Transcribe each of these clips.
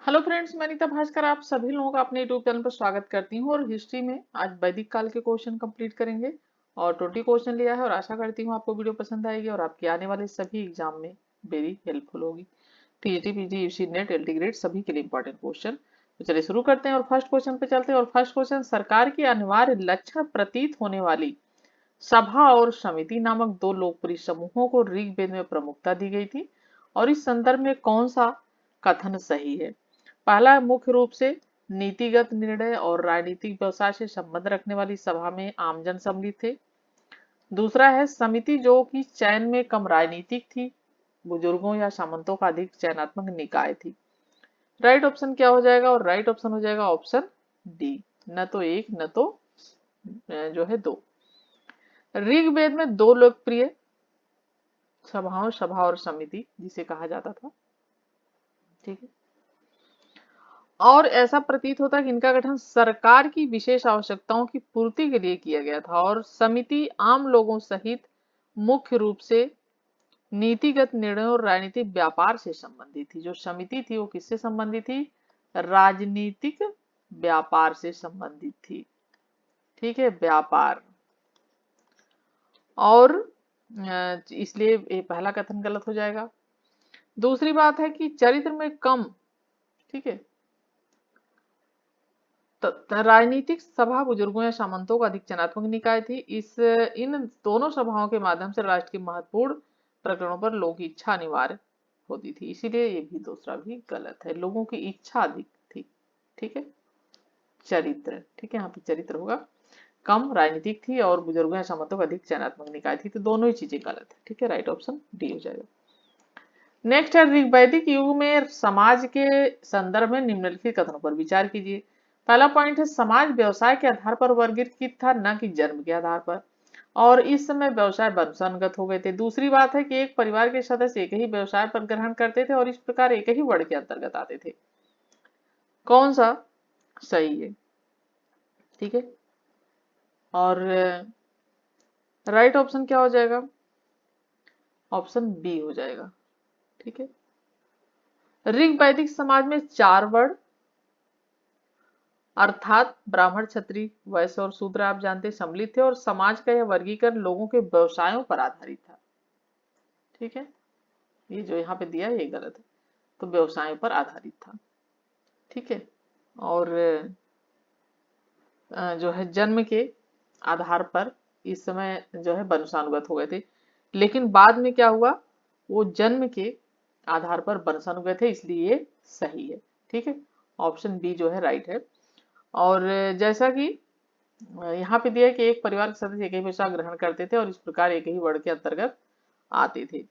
Hello friends, मैं नीता भास्कर आप सभी लोगों का अपने यूट्यूब चैनल पर स्वागत करती हूँ। और हिस्ट्री में आज वैदिक काल के क्वेश्चन कंप्लीट करेंगे और 20 क्वेश्चन लिया है और आशा करती हूँ आपको वीडियो पसंद आएगी और आपके आने वाले सभी एग्जाम में वेरी हेल्पफुल होगी। TGT, PG, UC net, LT grade सभी के लिए इंपॉर्टेंट क्वेश्चन। तो चलिए शुरू करते हैं और फर्स्ट क्वेश्चन पे चलते हैं। और फर्स्ट क्वेश्चन, सरकार की अनिवार्य लक्षण प्रतीत होने वाली सभा और समिति नामक दो लोकप्रिय समूहों को ऋग्वेद में प्रमुखता दी गई थी और इस संदर्भ में कौन सा कथन सही है? पहला, मुख्य रूप से नीतिगत निर्णय और राजनीतिक व्यवसाय से संबंध रखने वाली सभा में आमजन सम्मिलित थे। दूसरा है समिति, जो कि चयन में कम राजनीतिक थी, बुजुर्गों या सामंतों का अधिक चयनात्मक निकाय थी। राइट ऑप्शन क्या हो जाएगा? और राइट ऑप्शन हो जाएगा ऑप्शन डी, न तो एक न तो जो है दो। ऋग्वेद में दो लोकप्रिय सभाओं, सभा और समिति जिसे कहा जाता था, ठीक है। और ऐसा प्रतीत होता है कि इनका गठन सरकार की विशेष आवश्यकताओं की पूर्ति के लिए किया गया था और समिति आम लोगों सहित मुख्य रूप से नीतिगत निर्णयों और राजनीतिक व्यापार से संबंधित थी। जो समिति थी वो किससे संबंधित थी? राजनीतिक व्यापार से संबंधित थी, ठीक है, व्यापार। और इसलिए ये पहला कथन गलत हो जाएगा। दूसरी बात है कि चरित्र में कम, ठीक है, राजनीतिक सभा बुजुर्गों या सामंतों का अधिक चयनात्मक निकाय थी। इन दोनों सभाओं के माध्यम से राष्ट्र के महत्वपूर्ण प्रकरणों पर लोक इच्छा अनिवार्य होती थी, इसीलिए ये भी दूसरा भी गलत है। लोगों की इच्छा अधिक थी, ठीक है। चरित्र, ठीक है, यहाँ पे चरित्र होगा। कम राजनीतिक थी और बुजुर्गों या सामंतों का अधिक चयनात्मक निकाय थी, तो दोनों ही चीजें गलत है, ठीक है। राइट ऑप्शन डी हो जाएगा। नेक्स्ट है, ऋग्वैदिक युग में समाज के संदर्भ में निम्नलिखित कथनों पर विचार कीजिए। पहला पॉइंट है, समाज व्यवसाय के आधार पर वर्गीकृत था, न कि जन्म के आधार पर, और इस समय व्यवसाय वंशानुगत हो गए थे। दूसरी बात है कि एक परिवार के सदस्य एक ही व्यवसाय पर ग्रहण करते थे और इस प्रकार एक ही वर्ण के अंतर्गत आते थे। कौन सा सही है? ठीक है। और राइट ऑप्शन क्या हो जाएगा? ऑप्शन बी हो जाएगा, ठीक है। ऋग्वैदिक समाज में चार वर्ण, अर्थात ब्राह्मण, क्षत्रिय, वैश्य और शूद्र आप जानते सम्मिलित थे और समाज का यह वर्गीकरण लोगों के व्यवसायों पर आधारित था, ठीक है। ये जो यहाँ पे दिया है ये गलत है, तो व्यवसायों पर आधारित था, ठीक है। और जो है जन्म के आधार पर इस समय जो है वंशानुगत हो गए थे, लेकिन बाद में क्या हुआ, वो जन्म के आधार पर वंशानुगत है, इसलिए ये सही है, ठीक है। ऑप्शन बी जो है राइट है। और जैसा कि यहाँ पे दिया है कि एक परिवार के सदस्य एक ही पेशा ग्रहण करते थे और इस प्रकार एक ही वर्ण के अंतर्गत आते थे।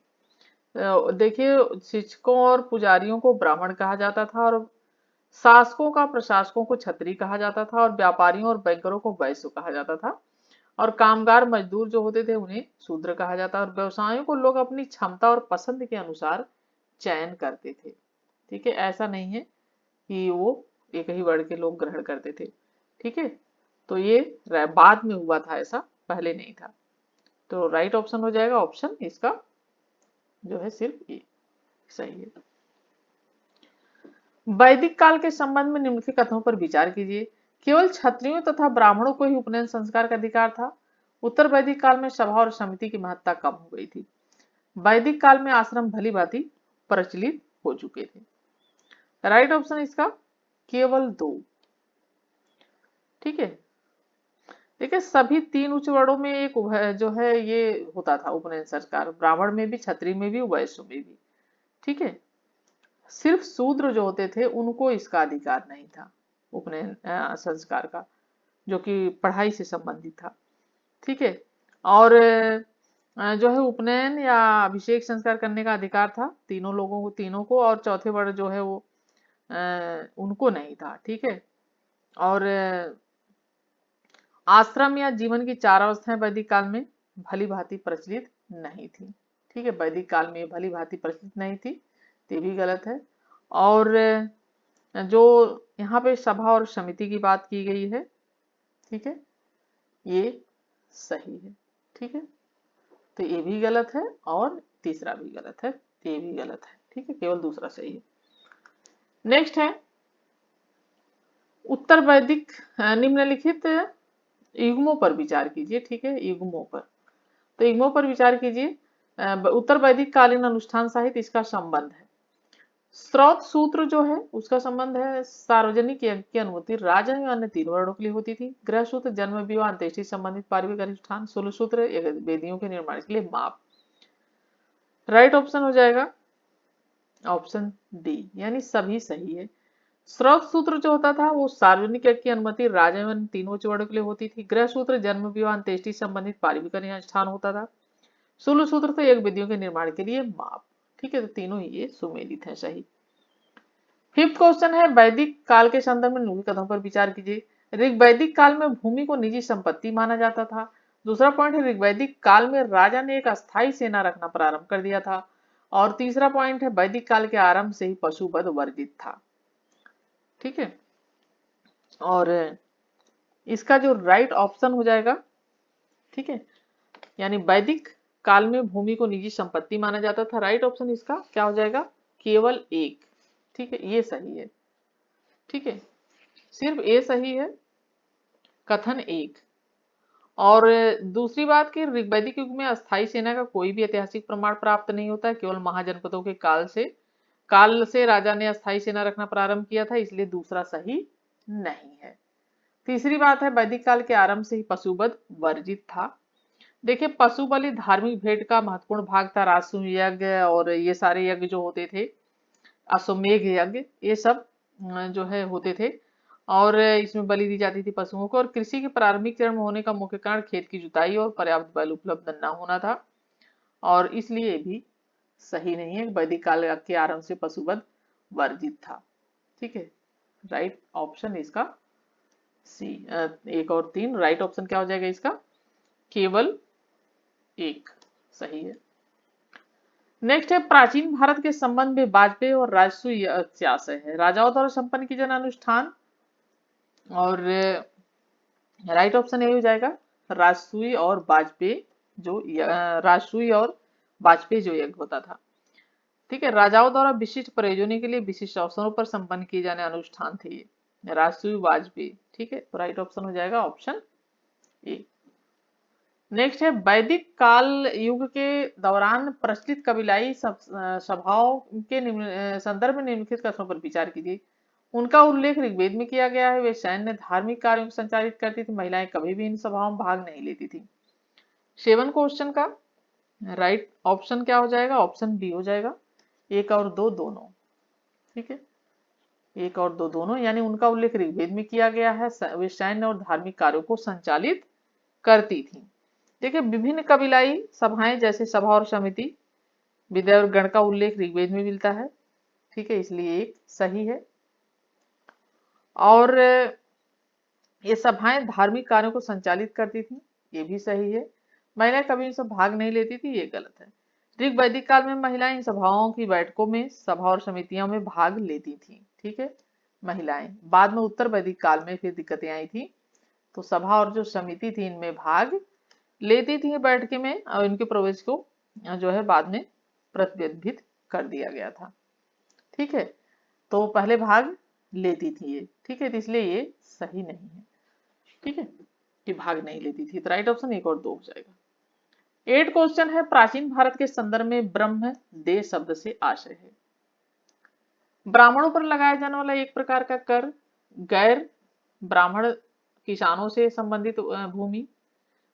देखिए, शिक्षकों और पुजारियों को ब्राह्मण कहा जाता था और शासकों का प्रशासकों को क्षत्रिय कहा जाता था और व्यापारियों और बैंकरों को वैश्य कहा जाता था और कामगार मजदूर जो होते थे उन्हें शूद्र कहा जाता। और व्यवसायों को लोग अपनी क्षमता और पसंद के अनुसार चयन करते थे, ठीक है। ऐसा नहीं है कि वो एक ही वर्ण के लोग ग्रहण करते थे, ठीक है। तो ये बाद में हुआ था, ऐसा पहले नहीं था। तो राइट ऑप्शन हो जाएगा ऑप्शन इसका जो है सिर्फ ये सही है। वैदिक काल के संबंध में निम्नलिखित कथनों पर विचार कीजिए। केवल क्षत्रियों तथा ब्राह्मणों को ही उपनयन संस्कार का अधिकार था। उत्तर वैदिक काल में सभा और समिति की महत्ता कम हो गई थी। वैदिक काल में आश्रम भली भांति प्रचलित हो चुके थे। राइट ऑप्शन इसका केवल दो, ठीक है। देखिए, सभी तीन उच्च वर्णों में एक जो है ये होता था उपनयन संस्कार, ब्राह्मण में भी, क्षत्रिय में भी, वैश्य में भी, ठीक है। सिर्फ शूद्र जो होते थे उनको इसका अधिकार नहीं था उपनयन संस्कार का, जो कि पढ़ाई से संबंधित था, ठीक है। और जो है उपनयन या अभिषेक संस्कार करने का अधिकार था तीनों लोगों को, तीनों को, और चौथे वर्ण जो है वो उनको नहीं था, ठीक है। और आश्रम या जीवन की चार अवस्थाएं वैदिक काल में भली भांति प्रचलित नहीं थी, ठीक है। वैदिक काल में भली भांति प्रचलित नहीं थी, ये भी गलत है। और जो यहाँ पे सभा और समिति की बात की गई है, ठीक है, ये सही है, ठीक है। तो ये भी गलत है और तीसरा भी गलत है, ये भी गलत है, ठीक है, केवल दूसरा सही है। नेक्स्ट है उत्तर वैदिक निम्नलिखित युग्मों पर विचार कीजिए। ठीक है, युग्मों पर, तो युग्मों पर विचार कीजिए। उत्तर वैदिक कालीन अनुष्ठान साहित्य, इसका संबंध है। स्रोत सूत्र जो है उसका संबंध है सार्वजनिक यज्ञ की अनुमति राजा या अन्य तीन वर्णों के लिए होती थी। गृह सूत्र जन्म विवाह अंत्येष्टि संबंधित पारिवारिक अनुष्ठान। सोलह सूत्र वेदियों के निर्माण के लिए माप। राइट ऑप्शन हो जाएगा ऑप्शन डी, यानी सभी सही है। स्रोत सूत्र जो होता था वो सार्वजनिक यज्ञ की अनुमति राजा एवं तीनों वर्णों के लिए होती थी। गृह सूत्र जन्म विवाह अंत्येष्टि संबंधित पारिवारिक अनुष्ठान होता था। सोलह सूत्र तो यज्ञ विधियों के निर्माण के लिए माप। ठीक है, तो तीनों ही ये सुमेलित है, सही। फिफ्थ क्वेश्चन है वैदिक काल के संदर्भ में निम्नलिखित कथनों पर विचार कीजिए। ऋग्वैदिक काल में भूमि को निजी संपत्ति माना जाता था। दूसरा पॉइंट है ऋग्वैदिक काल में राजा ने एक अस्थायी सेना रखना प्रारंभ कर दिया था। और तीसरा पॉइंट है वैदिक काल के आरंभ से ही पशुवध वर्जित था। ठीक है, और इसका जो राइट ऑप्शन हो जाएगा, ठीक है, यानी वैदिक काल में भूमि को निजी संपत्ति माना जाता था, राइट ऑप्शन इसका क्या हो जाएगा, केवल एक। ठीक है, ये सही है। ठीक है, सिर्फ ए सही है, कथन एक। और दूसरी बात कि ऋग्वैदिक युग में अस्थायी सेना का कोई भी ऐतिहासिक प्रमाण प्राप्त नहीं होता है, केवल महाजनपदों के काल से राजा ने अस्थायी सेना रखना प्रारंभ किया था, इसलिए दूसरा सही नहीं है। तीसरी बात है वैदिक काल के आरंभ से ही पशुवध वर्जित था। देखिए, पशु बलि धार्मिक भेंट का महत्वपूर्ण भाग था। राजसूय यज्ञ और ये सारे यज्ञ जो होते थे, अश्वमेघ यज्ञ, ये सब जो है होते थे, और इसमें बलि दी जाती थी पशुओं को। और कृषि के प्रारंभिक चरण में होने का मुख्य कारण खेत की जुताई और पर्याप्त बैल उपलब्ध न होना था, और इसलिए भी सही नहीं है। वैदिक काल के आरंभ से पशुवध वर्जित था। ठीक है, राइट ऑप्शन इसका सी। एक और तीन, राइट ऑप्शन क्या हो जाएगा इसका, केवल एक सही है। नेक्स्ट है प्राचीन भारत के संबंध में वाजपेयी और राजसूय अत्याशय है। राजाओं द्वारा संपन्न की जाने अनुष्ठान, और राइट ऑप्शन यही हो जाएगा राजसूय और वाजपेयी, जो राजसूय और वाजपेयी जो यज्ञ होता था। ठीक है, राजाओं द्वारा विशिष्ट प्रयोजनों के लिए विशिष्ट अवसरों पर संपन्न किए जाने अनुष्ठान थे ये, राजसूय वाजपेयी। ठीक है, तो राइट ऑप्शन हो जाएगा ऑप्शन ए। नेक्स्ट है वैदिक काल युग के दौरान प्रचलित कबीलाई सभाओं के संदर्भ में निम्नलिखित कथनों पर विचार कीजिए। उनका उल्लेख ऋग्वेद में किया गया है। वे सैन्य धार्मिक कार्यों को संचालित करती थी। महिलाएं कभी भी इन सभाओं में भाग नहीं लेती थी। सेवन क्वेश्चन का राइट ऑप्शन क्या हो जाएगा, ऑप्शन बी हो जाएगा, एक और दो दोनों। ठीक है, एक और दो दोनों, यानी उनका उल्लेख ऋग्वेद में किया गया है। वे सैन्य और धार्मिक कार्यों को संचालित करती थी। देखिए, विभिन्न कबीलाई सभाएं जैसे सभा और समिति, विद्या और गण का उल्लेख ऋग्वेद में मिलता है। ठीक है, इसलिए एक सही है। और ये सभाएं धार्मिक कार्यों को संचालित करती थी, ये भी सही है। महिलाएं कभी इनसे भाग नहीं लेती थी, ये गलत है। ऋग वैदिक काल में महिलाएं इन सभाओं की बैठकों में, सभा और समितियों में भाग लेती थी। ठीक है, महिलाएं। बाद में उत्तर वैदिक काल में फिर दिक्कतें आई थी, तो सभा और जो समिति थी इनमें भाग लेती थी बैठक में, और इनके प्रवेश को जो है बाद में प्रतिबंधित कर दिया गया था। ठीक है, तो पहले भाग लेती थी ये। ठीक है, तो इसलिए ये सही नहीं है। ठीक है, कि भाग नहीं लेती थी, तो राइट ऑप्शन एक और दो हो जाएगा। 8 क्वेश्चन है प्राचीन भारत के संदर्भ में ब्रह्म दे शब्द से आशय है। ब्राह्मणों पर लगाया जाने वाला एक प्रकार का कर, गैर ब्राह्मण किसानों से संबंधित भूमि,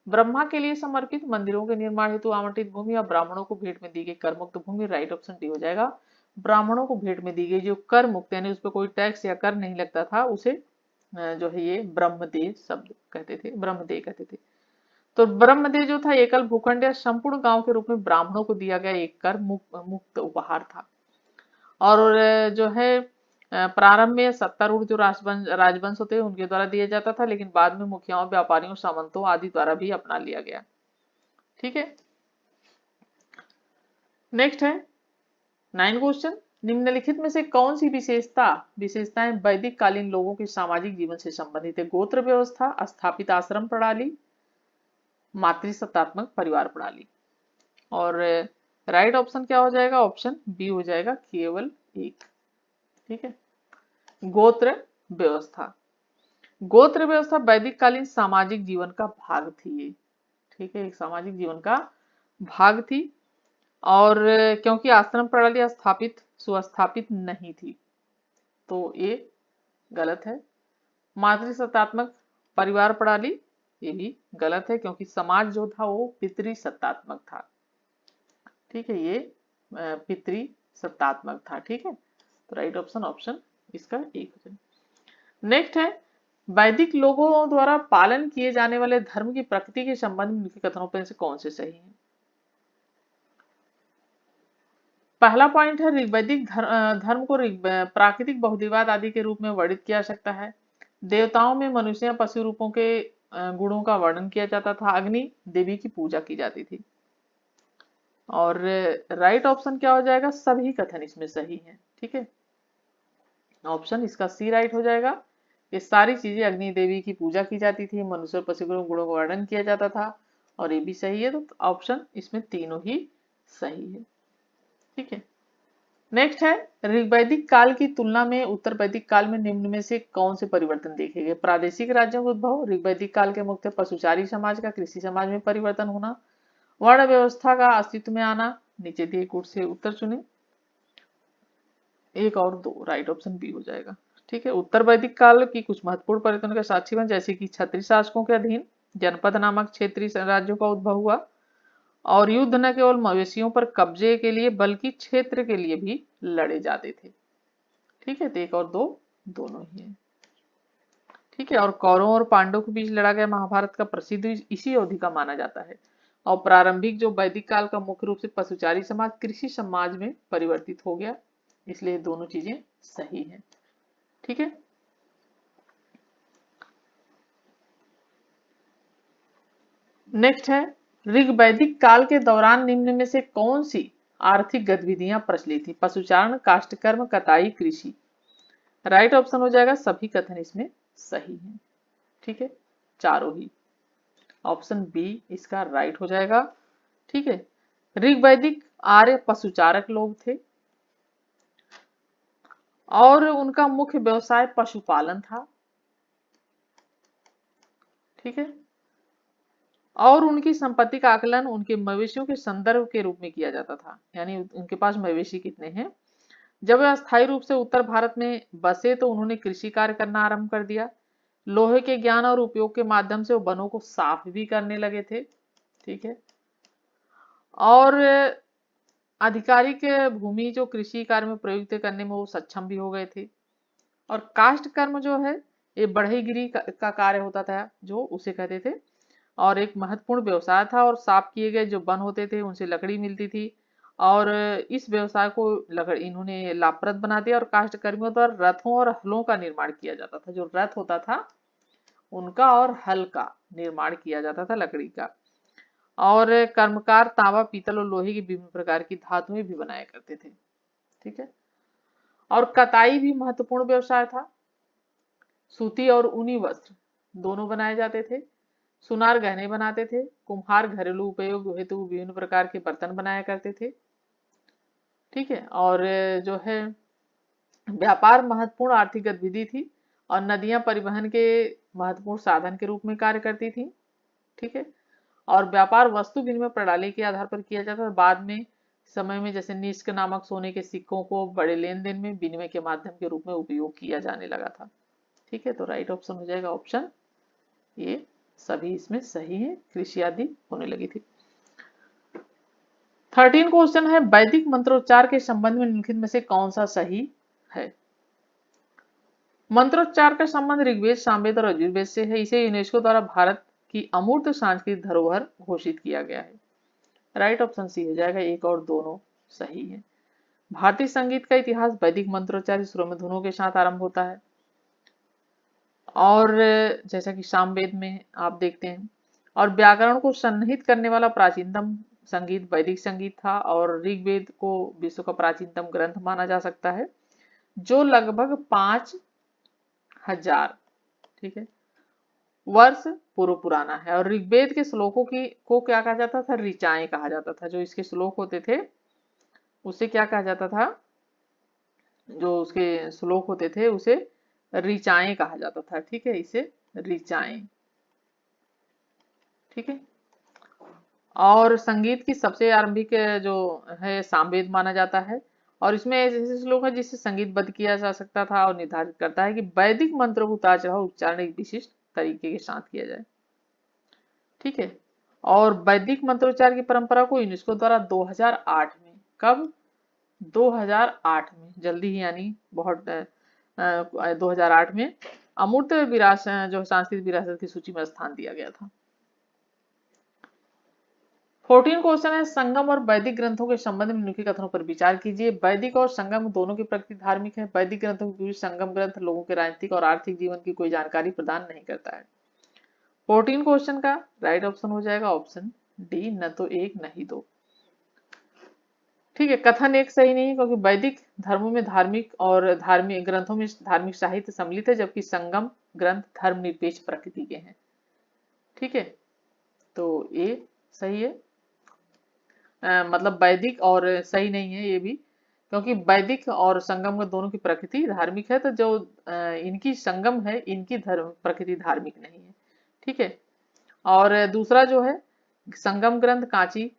ब्रह्मा के लिए समर्पित मंदिरों के निर्माण हेतु आवंटित भूमि, या ब्राह्मणों को भेंट में दी गई कर मुक्त भूमि। राइट ऑप्शन डी हो जाएगा, ब्राह्मणों को भेंट में दी गई जो कर मुक्त, यानी उस पर कोई टैक्स या कर नहीं लगता था, उसे जो है ये ब्रह्मदेह शब्द कहते थे, ब्रह्मदेह कहते थे। तो ब्रह्मदेह जो था एकल भूखंड या संपूर्ण गांव के रूप में ब्राह्मणों को दिया गया एक कर मुक्त उपहार था। और जो है प्रारंभ में सत्तारूढ़ जो राजवंश होते हैं उनके द्वारा दिया जाता था, लेकिन बाद में मुखियाओं, व्यापारियों, सामंतों आदि द्वारा भी अपना लिया गया। ठीक है, नेक्स्ट है 9 क्वेश्चन। निम्नलिखित में से कौन सी विशेषताएं वैदिक कालीन लोगों के सामाजिक जीवन से संबंधित है। गोत्र व्यवस्था, स्थापित आश्रम प्रणाली, मातृसत्तात्मक परिवार प्रणाली। और राइट ऑप्शन क्या हो जाएगा, ऑप्शन बी हो जाएगा, केवल एक। ठीक है, गोत्र व्यवस्था। गोत्र व्यवस्था वैदिक कालीन सामाजिक जीवन का भाग थी ये। ठीक है, एक सामाजिक जीवन का भाग थी। और क्योंकि आश्रम प्रणाली स्थापित सुस्थापित नहीं थी, तो ये गलत है। मातृसत्तात्मक परिवार प्रणाली, ये भी गलत है क्योंकि समाज जो था वो पितृसत्तात्मक था। ठीक है, ये पितृसत्तात्मक था। ठीक है, तो राइट ऑप्शन ऑप्शन इसका एक हो जाएगा। नेक्स्ट है, वैदिक लोगों द्वारा पालन किए जाने वाले धर्म की प्रकृति के संबंध में उनके कथनों पर से कौन से सही हैं? पहला पॉइंट है, ऋग्वैदिक धर्म को प्राकृतिक बहुदेववाद आदि के रूप में वर्णित किया जा सकता है। देवताओं में मनुष्य या पशु रूपों के गुणों का वर्णन किया जाता था। अग्नि देवी की पूजा की जाती थी। और राइट ऑप्शन क्या हो जाएगा? सभी कथन इसमें सही हैं। ठीक है, ऑप्शन इसका सी राइट हो जाएगा। ये सारी चीजें, अग्नि देवी की पूजा की जाती थी, मनुष्य और पशु के गुणों का वर्णन किया जाता था, और ये भी सही है। तो ऑप्शन इसमें तीनों ही सही है। ठीक है, नेक्स्ट है, ऋग्वैदिक काल की तुलना में उत्तर वैदिक काल में निम्न में से कौन से परिवर्तन देखे गए? प्रादेशिक राज्यों का उद्भव, ऋग्वैदिक काल के मुख्य पशुचारी समाज का कृषि समाज में परिवर्तन होना, वर्ण व्यवस्था का अस्तित्व में आना। नीचे दिए गुण से उत्तर चुने, एक और दो, राइट ऑप्शन बी हो जाएगा। ठीक है, उत्तर वैदिक काल की कुछ महत्वपूर्ण परिवर्तनों का साक्षी बन, जैसे कि क्षत्रिय शासकों के अधीन जनपद नामक क्षेत्रीय राज्यों का उद्भव हुआ, और युद्ध न केवल मवेशियों पर कब्जे के लिए बल्कि क्षेत्र के लिए भी लड़े जाते थे। ठीक है, तो एक और दो दोनों ही है। ठीक है, और कौरवों और पांडवों के बीच लड़ा गया महाभारत का प्रसिद्ध इसी अवधि का माना जाता है। और प्रारंभिक जो वैदिक काल का मुख्य रूप से पशुचारी समाज कृषि समाज में परिवर्तित हो गया, इसलिए दोनों चीजें सही है। ठीक है, नेक्स्ट है, ऋग वैदिक काल के दौरान निम्न में से कौन सी आर्थिक गतिविधियां प्रचलित थी? पशुचारण, काष्ठकर्म, कताई, कृषि। राइट ऑप्शन हो जाएगा सभी कथन इसमें सही है। ठीक है, चारों ही, ऑप्शन बी इसका राइट हो जाएगा। ठीक है, ऋग वैदिक आर्य पशुचारक लोग थे, और उनका मुख्य व्यवसाय पशुपालन था। ठीक है, और उनकी संपत्ति का आकलन उनके मवेशियों के संदर्भ के रूप में किया जाता था, यानी उनके पास मवेशी कितने हैं। जब वे अस्थायी रूप से उत्तर भारत में बसे तो उन्होंने कृषि कार्य करना आरंभ कर दिया। लोहे के ज्ञान और उपयोग के माध्यम से वो वनों को साफ भी करने लगे थे। ठीक है, और आधिकारिक भूमि जो कृषि कार्य में प्रयुक्त करने में वो सक्षम भी हो गए थे। और काष्ठ कर्म जो है, ये बढ़ईगिरी का कार्य होता था, जो उसे कहते थे, और एक महत्वपूर्ण व्यवसाय था। और साफ किए गए जो वन होते थे उनसे लकड़ी मिलती थी, और इस व्यवसाय को लकड़ी इन्होंने लाभप्रद बना दिया। और काष्ठकर्मियों द्वारा रथों और हलों का निर्माण किया जाता था, जो रथ होता था उनका और हल का निर्माण किया जाता था लकड़ी का। और कर्मकार तांबा, पीतल और लोहे की विभिन्न प्रकार की धातुएं भी बनाया करते थे। ठीक है, और कताई भी महत्वपूर्ण व्यवसाय था। सूती और ऊनी वस्त्र दोनों बनाए जाते थे। सुनार गहने बनाते थे। कुम्हार घरेलू उपयोग हेतु विभिन्न प्रकार के बर्तन बनाया करते थे। ठीक है, और जो है व्यापार महत्वपूर्ण आर्थिक गतिविधि थी, और नदियां परिवहन के महत्वपूर्ण साधन के रूप में कार्य करती थी। ठीक है, और व्यापार वस्तु विनिमय प्रणाली के आधार पर किया जाता था। बाद में समय में जैसे निष्क नामक सोने के सिक्कों को बड़े लेन देन में विनिमय के माध्यम के रूप में उपयोग किया जाने लगा था। ठीक है, तो राइट ऑप्शन हो जाएगा ऑप्शन ये, सभी इसमें सही है, कृषि आदि होने लगी थी। 13 क्वेश्चन है, वैदिक मंत्रोच्चार के संबंध में निम्नलिखित में से कौन सा सही है? मंत्रोच्चार का संबंध ऋग्वेद, सामवेद और यजुर्वेद से है। इसे यूनेस्को द्वारा भारत की अमूर्त सांस्कृतिक धरोहर घोषित किया गया है। राइट ऑप्शन सी हो जाएगा, एक और दोनों सही है। भारतीय संगीत का इतिहास वैदिक मंत्रोच्चार स्वरम धुनों के साथ आरंभ होता है, और जैसा कि सामवेद में आप देखते हैं। और व्याकरण को सन्निहित करने वाला प्राचीनतम संगीत वैदिक संगीत था, और ऋग्वेद को विश्व का प्राचीनतम ग्रंथ माना जा सकता है, जो लगभग 5000, ठीक है, वर्ष पूर्व पुराना है। और ऋग्वेद के श्लोकों को क्या कहा जाता था? ऋचाएं कहा जाता था। जो इसके श्लोक होते थे उसे क्या कहा जाता था? जो उसके श्लोक होते थे उसे ऋचाएं कहा जाता था। ठीक है, इसे ऋचाएं। ठीक है, और संगीत की सबसे आरंभिक जो है सामवेद माना जाता है, और इसमें ऐसे ऐसे श्लोक है जिससे संगीतबद्ध किया जा सकता था, और निर्धारित करता है कि वैदिक मंत्रों को उतार चढ़ाव उच्चारण एक विशिष्ट तरीके के साथ किया जाए। ठीक है, और वैदिक मंत्रोच्चार की परंपरा को यूनेस्को द्वारा 2008 में, कब, 2008 में, जल्दी ही, यानी बहुत 2008 में अमूर्त विरासत, जो सांस्कृतिक विरासत की सूची में स्थान दिया गया था। 14 क्वेश्चन है, संगम और वैदिक ग्रंथों के संबंध में निम्नलिखित कथनों पर विचार कीजिए। वैदिक और संगम दोनों की प्रकृति धार्मिक है। वैदिक ग्रंथों के विपरीत संगम ग्रंथ लोगों के राजनीतिक और आर्थिक जीवन की कोई जानकारी प्रदान नहीं करता है। 14 क्वेश्चन का राइट ऑप्शन हो जाएगा ऑप्शन डी, न तो एक नहीं दो। ठीक है, कथन एक सही नहीं है, क्योंकि वैदिक धर्मों में धार्मिक और धार्मिक ग्रंथों में धार्मिक साहित्य सम्मिलित है, जबकि संगम ग्रंथ धर्मनिरपेक्ष प्रकृति के हैं। ठीक है, तो ये सही है। मतलब वैदिक और सही नहीं है ये भी, क्योंकि वैदिक और संगम में दोनों की प्रकृति धार्मिक है, तो जो इनकी संगम है इनकी धर्म प्रकृति धार्मिक नहीं है। ठीक है, और दूसरा जो है संगम ग्रंथ कांची,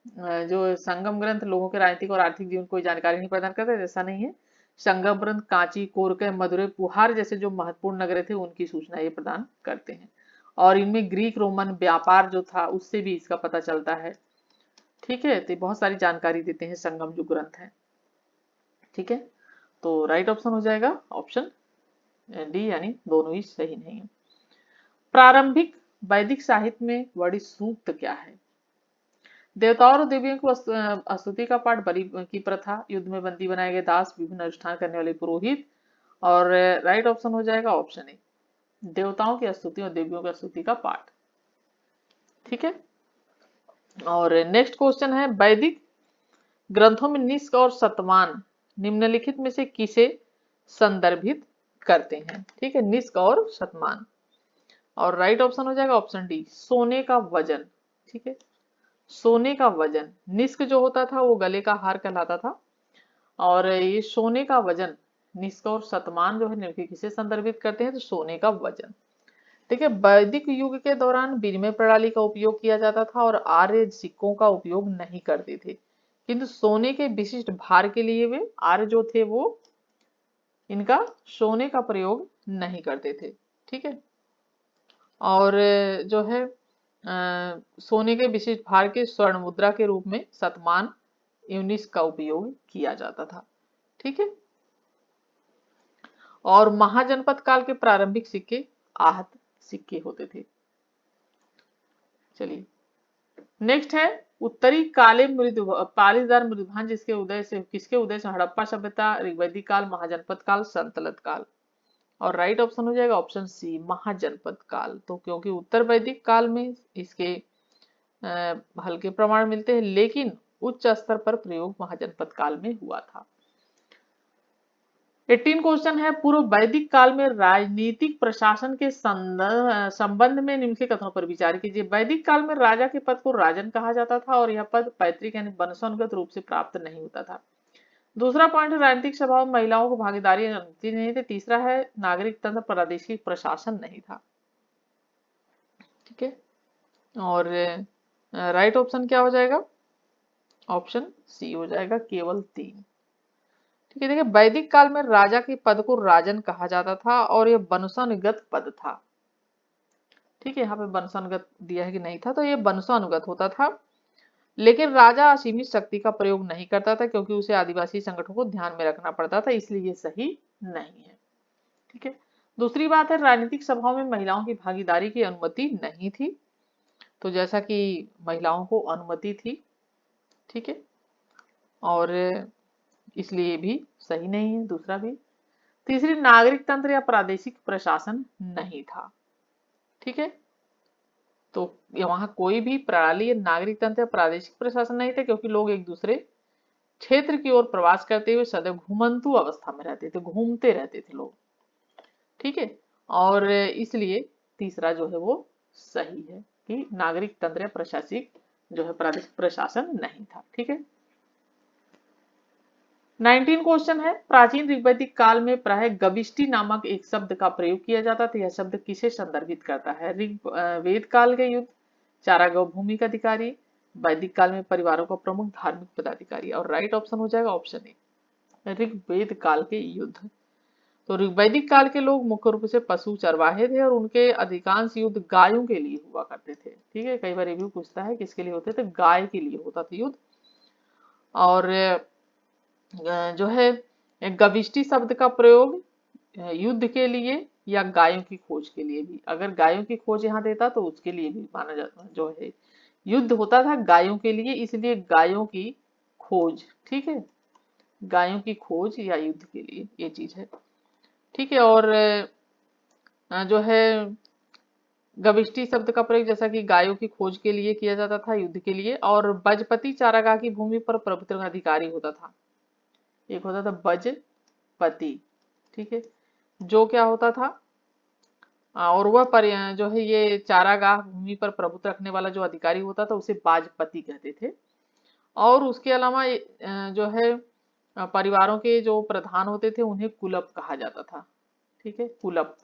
जो संगम ग्रंथ लोगों के राजनीतिक और आर्थिक जीवन कोई जानकारी नहीं प्रदान करते, ऐसा नहीं है। संगम ग्रंथ कांची, कोरके, मदुरै, पुहार जैसे जो महत्वपूर्ण नगर थे उनकी सूचना ये प्रदान करते हैं, और इनमें ग्रीक रोमन व्यापार जो था उससे भी इसका पता चलता है। ठीक है, तो बहुत सारी जानकारी देते हैं संगम जो ग्रंथ है। ठीक है, तो राइट ऑप्शन हो जाएगा ऑप्शन डी, यानी दोनों ही सही नहीं है। प्रारंभिक वैदिक साहित्य में वर्णित सूक्त क्या है? देवताओं और देवियों को स्तुति का पाठ, बलि की प्रथा, युद्ध में बंदी बनाए गए दास, विभिन्न अनुष्ठान करने वाले पुरोहित, और राइट ऑप्शन हो जाएगा ऑप्शन ए, देवताओं की स्तुति और देवियों की स्तुति का पाठ। ठीक है, और नेक्स्ट क्वेश्चन है, वैदिक ग्रंथों में निष्क और शतमान निम्नलिखित में से किसे संदर्भित करते हैं? ठीक है, निष्क और शतमान, और राइट ऑप्शन हो जाएगा ऑप्शन डी, सोने का वजन। ठीक है, सोने का वजन, निष्क जो होता था वो गले का हार कहलाता था, और ये सोने का वजन, निष्क और शतमान जो है निम्नलिखित किसे संदर्भित करते हैं? तो सोने का वजन। देखिए, वैदिक युग के दौरान विनिमय प्रणाली का उपयोग किया जाता था, और आर्य सिक्कों का उपयोग नहीं करते थे, किंतु सोने के विशिष्ट भार के लिए वे आर्य जो थे वो इनका सोने का प्रयोग नहीं करते थे। ठीक है, और जो है सोने के विशिष्ट भार के स्वर्ण मुद्रा के रूप में शतमान यूनिस का उपयोग किया जाता था। ठीक है, और महाजनपद काल के प्रारंभिक सिक्के आहत सिक्के होते थे। चलिए, नेक्स्ट है, उत्तरी काले मृदु पालीदार मृदुभान किसके उदय से हड़प्पा सभ्यता, वैदिक काल, महाजनपद काल, सल्तनत काल, और राइट ऑप्शन हो जाएगा ऑप्शन सी, महाजनपद काल। तो क्योंकि उत्तर वैदिक काल में इसके हल्के प्रमाण मिलते हैं, लेकिन उच्च स्तर पर प्रयोग महाजनपद काल में हुआ था। 18 क्वेश्चन है, पूर्व वैदिक काल में राजनीतिक प्रशासन के संबंध में निम्नलिखित कथनों पर विचार कीजिए। वैदिक काल में राजा के पद को राजन कहा जाता था, और यह पद पैतृक यानी वंशानुगत रूप से प्राप्त नहीं होता था। दूसरा पॉइंट है, राजनीतिक सभाओं में महिलाओं को भागीदारी अनुमति नहीं थी। तीसरा है, नागरिक तंत्र प्रादेशिक प्रशासन नहीं था। ठीक है, और राइट ऑप्शन क्या हो जाएगा? ऑप्शन सी हो जाएगा, केवल 3। ठीक है, देखिए, वैदिक काल में राजा के पद को राजन कहा जाता था, और यह वंशानुगत पद था। ठीक है, यहाँ पे वंशानुगत दिया है कि नहीं था, तो ये वंशानुगत होता था, लेकिन राजा असीमित शक्ति का प्रयोग नहीं करता था, क्योंकि उसे आदिवासी संगठनों को ध्यान में रखना पड़ता था, इसलिए ये सही नहीं है। ठीक है, दूसरी बात है, राजनीतिक सभाओं में महिलाओं की भागीदारी की अनुमति नहीं थी, तो जैसा कि महिलाओं को अनुमति थी। ठीक है, और इसलिए भी सही नहीं है दूसरा भी। तीसरी, नागरिक तंत्र या प्रादेशिक प्रशासन नहीं था। ठीक है, तो वहां कोई भी प्रणाली नागरिक तंत्र या प्रादेशिक प्रशासन नहीं था, क्योंकि लोग एक दूसरे क्षेत्र की ओर प्रवास करते हुए सदैव घुमंतु अवस्था में रहते थे, घूमते रहते थे लोग। ठीक है, और इसलिए तीसरा जो है वो सही है कि नागरिक तंत्र या प्रशासनिक जो है प्रादेशिक प्रशासन नहीं था। ठीक है, 19 क्वेश्चन है, प्राचीन ऋग्वैदिक काल में प्राय गविष्टि नामक एक शब्द का प्रयोग किया जाता था। यह शब्द किसे संदर्भित करता है? वेद काल के युद्ध, चारागाह भूमि का अधिकारी, वैदिक काल में परिवारों का प्रमुख, धार्मिक पदाधिकारी। और राइट ऑप्शन हो जाएगा ऑप्शन ए, ऋग्वेद काल के युद्ध। तो ऋग्वैदिक काल के लोग मुख्य रूप से पशु चरवाहे थे और उनके अधिकांश युद्ध गायों के लिए हुआ करते थे। ठीक है, कई बार ये भी पूछता है किसके लिए होते थे, गाय के लिए होता था युद्ध। और जो है गविष्टि शब्द का प्रयोग युद्ध के लिए या गायों की खोज के लिए भी, अगर गायों की खोज यहाँ देता तो उसके लिए भी माना जाता, जो है युद्ध होता था गायों के लिए, इसलिए गायों की खोज। ठीक है, गायों की खोज या युद्ध के लिए ये चीज है। ठीक है, और जो है गविष्टि शब्द का प्रयोग जैसा कि गायों की खोज के लिए किया जाता था, युद्ध के लिए। और बजपति चारागाह की भूमि पर प्रभुत्व का अधिकारी होता था। एक होता था बजपति, ठीक है, जो क्या होता था, और वह जो है ये चारागाह भूमि पर प्रभुत्व रखने वाला जो अधिकारी होता था उसे बाजपति कहते थे। और उसके अलावा जो है परिवारों के जो प्रधान होते थे उन्हें कुलप कहा जाता था। ठीक है, कुलप।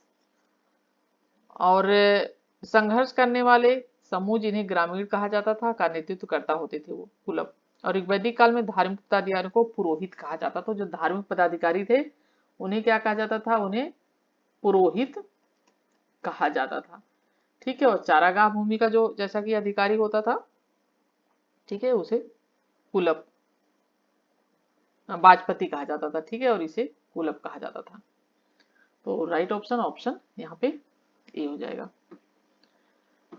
और संघर्ष करने वाले समूह जिन्हें ग्रामीण कहा जाता था का नेतृत्व करता होते थे वो कुलप। और वैदिक काल में धार्मिक पदाधिकारी को पुरोहित कहा जाता था। जो धार्मिक पदाधिकारी थे उन्हें क्या कहा जाता था, उन्हें पुरोहित कहा जाता था। ठीक है, और चारागाह भूमि का जो जैसा कि अधिकारी होता था, ठीक है, उसे कुलप बाजपति कहा जाता था। ठीक है, और इसे कुलप कहा जाता था। तो राइट ऑप्शन ऑप्शन यहाँ पे ए हो जाएगा।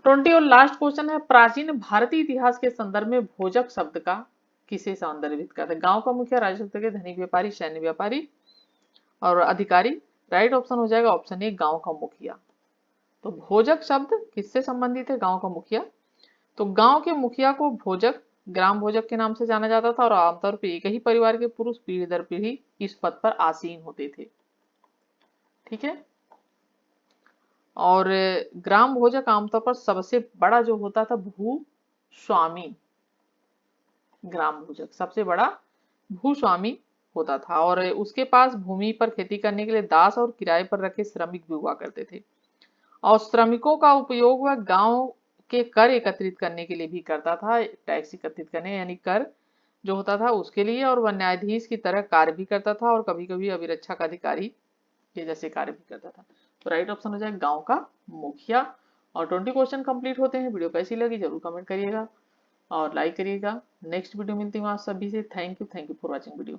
20 और लास्ट क्वेश्चन है, प्राचीन भारतीय इतिहास के संदर्भ में भोजक शब्द का किसे संदर्भित करता है? गांव का मुखिया, राजस्व के धनिक व्यापारी, सैन्य व्यापारी और अधिकारी। राइट ऑप्शन हो जाएगा ऑप्शन ए, गांव का मुखिया। तो भोजक शब्द किससे संबंधित है? गांव का मुखिया। तो गांव के मुखिया को भोजक, ग्राम भोजक के नाम से जाना जाता था और आमतौर पर एक ही परिवार के पुरुष पीढ़ी दर पीढ़ी इस पद पर आसीन होते थे। ठीक है, और ग्राम भोजक आमतौर पर सबसे बड़ा जो होता था भूस्वामी, ग्राम भोजक सबसे बड़ा भूस्वामी होता था। और उसके पास भूमि पर खेती करने के लिए दास और किराए पर रखे श्रमिक भी हुआ करते थे। और श्रमिकों का उपयोग वह गांव के कर एकत्रित करने के लिए भी करता था, टैक्स एकत्रित करने यानी कर जो होता था उसके लिए। और वह न्यायाधीश की तरह कार्य भी करता था और कभी कभी अभिरक्षा का अधिकारी ये जैसे कार्य भी करता था। तो राइट ऑप्शन हो जाएगा गांव का मुखिया। और 20 क्वेश्चन कंप्लीट होते हैं। वीडियो कैसी लगी जरूर कमेंट करिएगा और लाइक करिएगा। नेक्स्ट वीडियो मिलती हूँ आप सभी से। Thank you for watching video.